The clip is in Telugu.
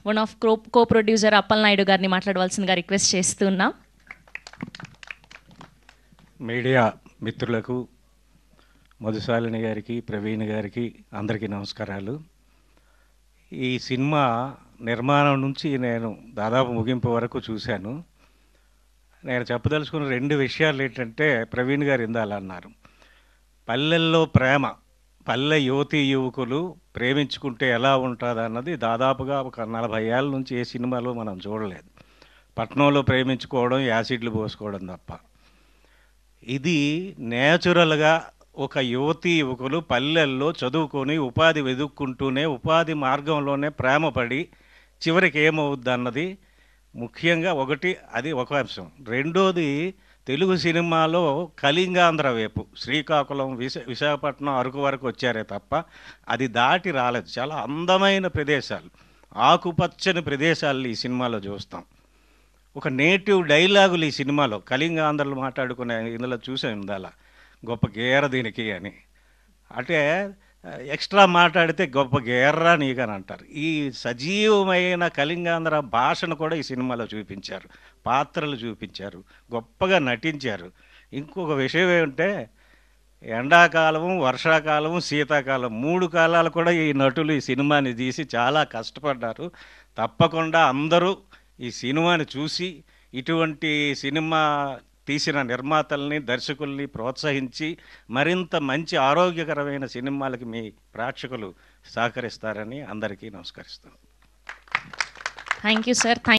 One of co producer Appal Naidu గారిని మాట్లాడవలసిందిగా రిక్వెస్ట్ చేస్తున్నాం. మీడియా మిత్రులకు, మధుశాలిని గారికి, ప్రవీణ్ గారికి అందరికీ నమస్కారాలు. ఈ సినిమా నిర్మాణం నుంచి నేను దాదాపు ముగింపు వరకు చూశాను. నేను చెప్పదలుచుకున్న రెండు విషయాలు ఏంటంటే, ప్రవీణ్ గారు ఇందాల అన్నారు, పల్లెల్లో ప్రేమ, పల్లె యువతీ యువకులు ప్రేమించుకుంటే ఎలా ఉంటుంది అన్నది దాదాపుగా ఒక 40 ఏళ్ళ నుంచి ఏ సినిమాలో మనం చూడలేదు. పట్నంలో ప్రేమించుకోవడం, యాసిడ్లు పోసుకోవడం తప్ప. ఇది నేచురల్గా ఒక యువతీ యువకులు పల్లెల్లో చదువుకొని ఉపాధి వెతుక్కుంటూనే ఉపాధి మార్గంలోనే ప్రేమపడి చివరికి ఏమవుద్ది అన్నది ముఖ్యంగా ఒకటి, అది ఒక అంశం. రెండోది, తెలుగు సినిమాలో కళింగాంధ్ర వైపు శ్రీకాకుళం, విశాఖపట్నం, అరకు వరకు వచ్చారే తప్ప అది దాటి రాలేదు. చాలా అందమైన ప్రదేశాలు, ఆకుపచ్చని ప్రదేశాలు ఈ సినిమాలో చూస్తాం. ఒక నేటివ్ డైలాగులు ఈ సినిమాలో కళింగాంధ్రలు మాట్లాడుకునే ఇందులో చూసాం. ఇందాల గొప్ప గేర దీనికి అని, అంటే ఎక్స్ట్రా మాట్లాడితే గొప్ప గేర్రా నీకని అంటారు. ఈ సజీవమైన కళింగాంధ్ర భాషను కూడా ఈ సినిమాలో చూపించారు, పాత్రలు చూపించారు, గొప్పగా నటించారు. ఇంకొక విషయం ఏమంటే, ఎండాకాలము, వర్షాకాలము, శీతాకాలం 3 కాలాలు కూడా ఈ నటులు ఈ సినిమాని తీసి చాలా కష్టపడ్డారు. తప్పకుండా అందరూ ఈ సినిమాని చూసి ఇటువంటి సినిమా తీసిన నిర్మాతల్ని, దర్శకుల్ని ప్రోత్సహించి మరింత మంచి ఆరోగ్యకరమైన సినిమాలకి మీ ప్రేక్షకులు సహకరిస్తారని అందరికీ నమస్కరిస్తాను. Thank you sir.